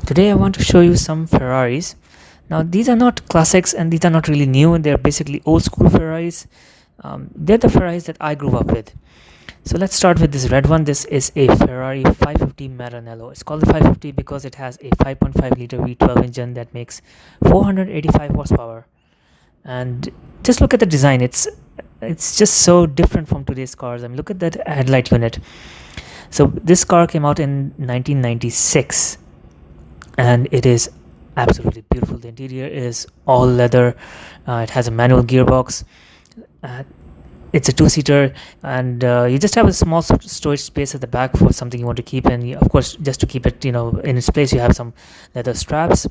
Today I want to show you some Ferraris. Now these are not classics and these are not really new. They're basically old school Ferraris. They're the Ferraris that I grew up with. So let's start with this red one. This is a Ferrari 550 Maranello. It's called the 550 because it has a 5.5 liter V12 engine that makes 485 horsepower. And just look at the design. It's just so different from today's cars. I mean, look at that headlight unit. So this car came out in 1996. And it is absolutely beautiful. The interior is all leather. It has a manual gearbox. It's a two-seater, and you just have a small storage space at the back for something you want to keep. And of course, just to keep it, in its place, you have some leather straps.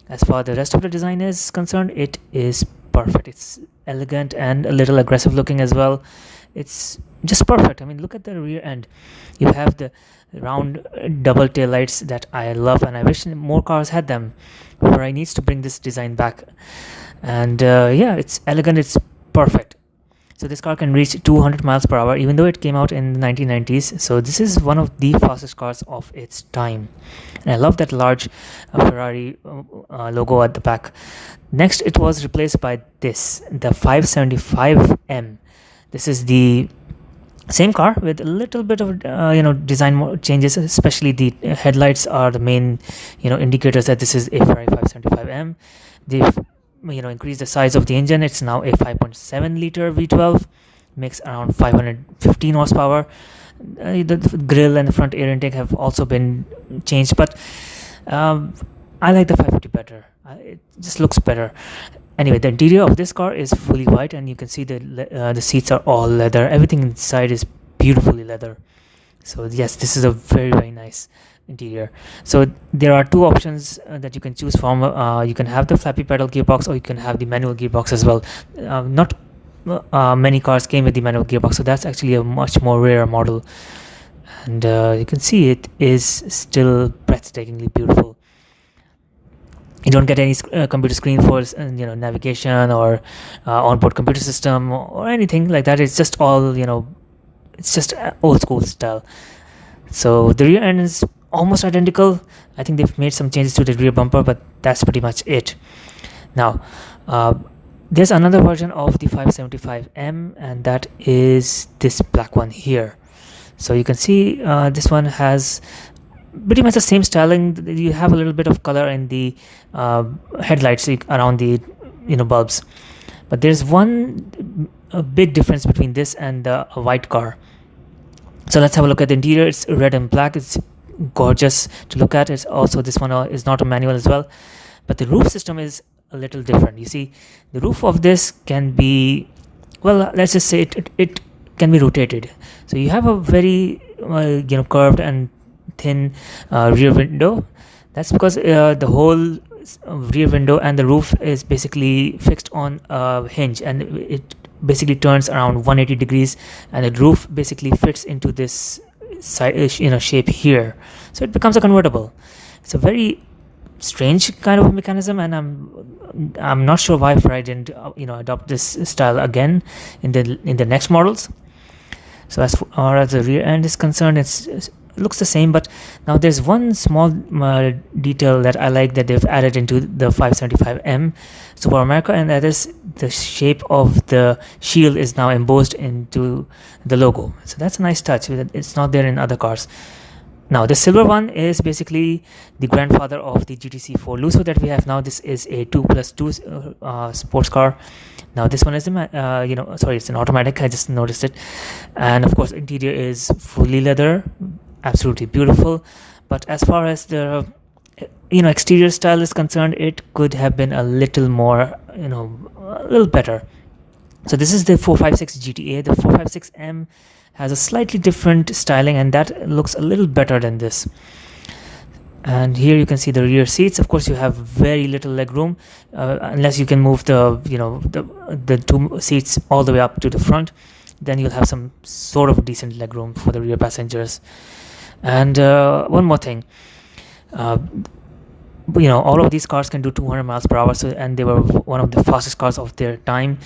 As far as the rest of the design is concerned, it is perfect. It's elegant and a little aggressive looking as well. It's just perfect. I mean, look at the rear end. You have the round double tail lights that I love, and I wish more cars had them. Ferrari needs to bring this design back. And yeah, it's elegant. It's perfect. So this car can reach 200 miles per hour, even though it came out in the 1990s. So this is one of the fastest cars of its time. And I love that large Ferrari logo at the back. Next, it was replaced by the 575M. This is the same car with a little bit of design changes. Especially the headlights are the main indicators that this is a Ferrari 575M. They've increased the size of the engine. It's now a 5.7 liter V12, makes around 515 horsepower. The grille and the front air intake have also been changed, but I like the 550 better. It just looks better. Anyway, the interior of this car is fully white, and you can see the seats are all leather. Everything inside is beautifully leather. So yes, this is a very, very nice interior. So there are two options that you can choose from. You can have the flappy pedal gearbox, or you can have the manual gearbox as well. Not many cars came with the manual gearbox, so that's actually a much more rare model. And you can see it is still breathtakingly beautiful. You don't get any computer screen for navigation or onboard computer system or anything like that. It's just all it's just old school style. So the rear end is almost identical. I think they've made some changes to the rear bumper, but that's pretty much it. Now there's another version of the 575M, and that is this black one here. So you can see this one has pretty much the same styling. You have a little bit of color in the headlights around the bulbs, but there's a big difference between this and the white car. So let's have a look at the interior. It's red and black. It's gorgeous to look at. It's also, this one is not a manual as well, but the roof system is a little different. You see, the roof of this can be, well, let's just say it can be rotated. So you have a very curved and thin rear window. That's because the whole rear window and the roof is basically fixed on a hinge, and it basically turns around 180 degrees, and the roof basically fits into this side shape here, so it becomes a convertible. It's a very strange kind of mechanism, and I'm not sure why Ferrari didn't adopt this style again in the next models. So as far as the rear end is concerned, it looks the same, but now there's one small detail that I like that they've added into the 575M Superamerica, and that is the shape of the shield is now embossed into the logo. So that's a nice touch. It's not there in other cars. Now the silver one is basically the grandfather of the GTC 4 Lusso that we have now. This is a 2+2 sports car. Now this one is it's an automatic. I just noticed it, and of course interior is fully leather, absolutely beautiful. But as far as the exterior style is concerned, it could have been a little more, a little better. So this is the 456 GTA. The 456M has a slightly different styling, and that looks a little better than this. And here you can see the rear seats. Of course, you have very little leg room, unless you can move the two seats all the way up to the front. Then you'll have some sort of decent leg room for the rear passengers. And one more thing, all of these cars can do 200 miles per hour, and they were one of the fastest cars of their time.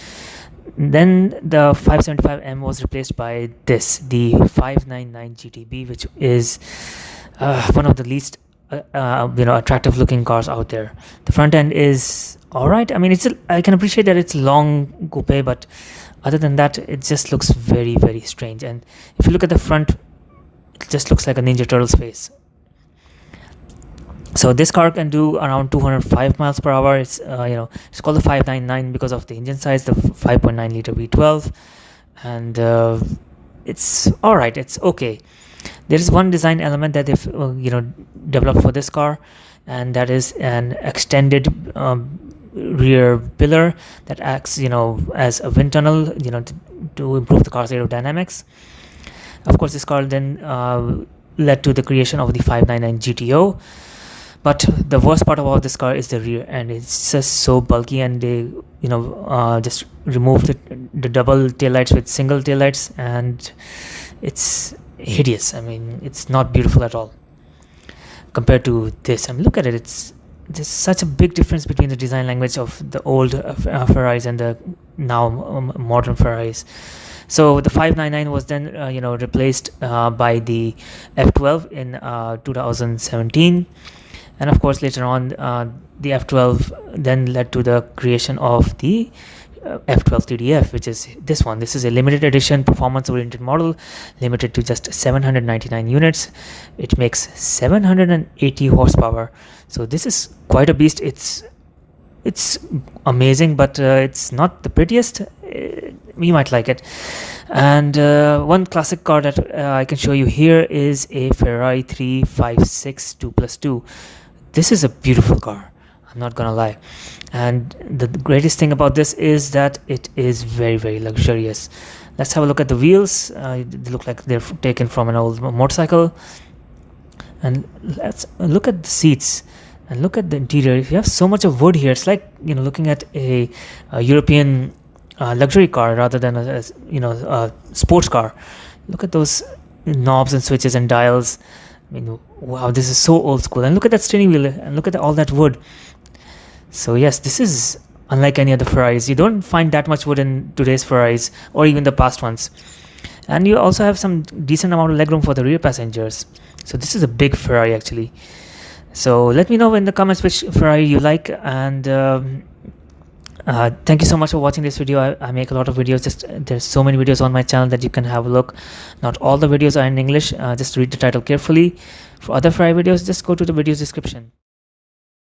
Then the 575M was replaced by the 599 GTB, which is one of the least attractive looking cars out there. The front end is all right. I mean, I can appreciate that it's long coupe, but other than that, it just looks very, very strange. And if you look at the front, it just looks like a Ninja Turtle's face. So this car can do around 205 miles per hour. It's it's called the 599 because of the engine size, the 5.9 liter V12, and it's all right. It's okay. There is one design element that they've developed for this car, and that is an extended rear pillar that acts as a wind tunnel to improve the car's aerodynamics. Of course, this car then led to the creation of the 599 GTO. But the worst part about this car is the rear end. It's just so bulky, and they just removed the double taillights with single taillights, and it's hideous. I mean, it's not beautiful at all compared to this. I mean, look at it. There's such a big difference between the design language of the old Ferraris and the now modern Ferraris. So the 599 was then replaced by the F12 in 2017. And of course, later on, the F12 then led to the creation of the F12 TDF, which is this one. This is a limited edition performance-oriented model, limited to just 799 units. It makes 780 horsepower. So this is quite a beast. It's amazing, but it's not the prettiest. You might like it. And one classic car that I can show you here is a Ferrari 356 2+2. This is a beautiful car, I'm not gonna lie, and the greatest thing about this is that it is very, very luxurious. Let's have a look at the wheels. They look like they're taken from an old motorcycle. And let's look at the seats and look at the interior. You have so much of wood here. It's like looking at a European luxury car rather than a sports car. Look at those knobs and switches and dials. I mean, wow, this is so old school. And look at that steering wheel, and look at all that wood. So yes, this is unlike any other Ferraris. You don't find that much wood in today's Ferraris or even the past ones. And you also have some decent amount of legroom for the rear passengers. So this is a big Ferrari actually. So let me know in the comments which Ferrari you like, and thank you so much for watching this video. I make a lot of videos. There's so many videos on my channel that you can have a look. Not all the videos are in English. Just read the title carefully. For other Ferrari videos, just go to the video's description.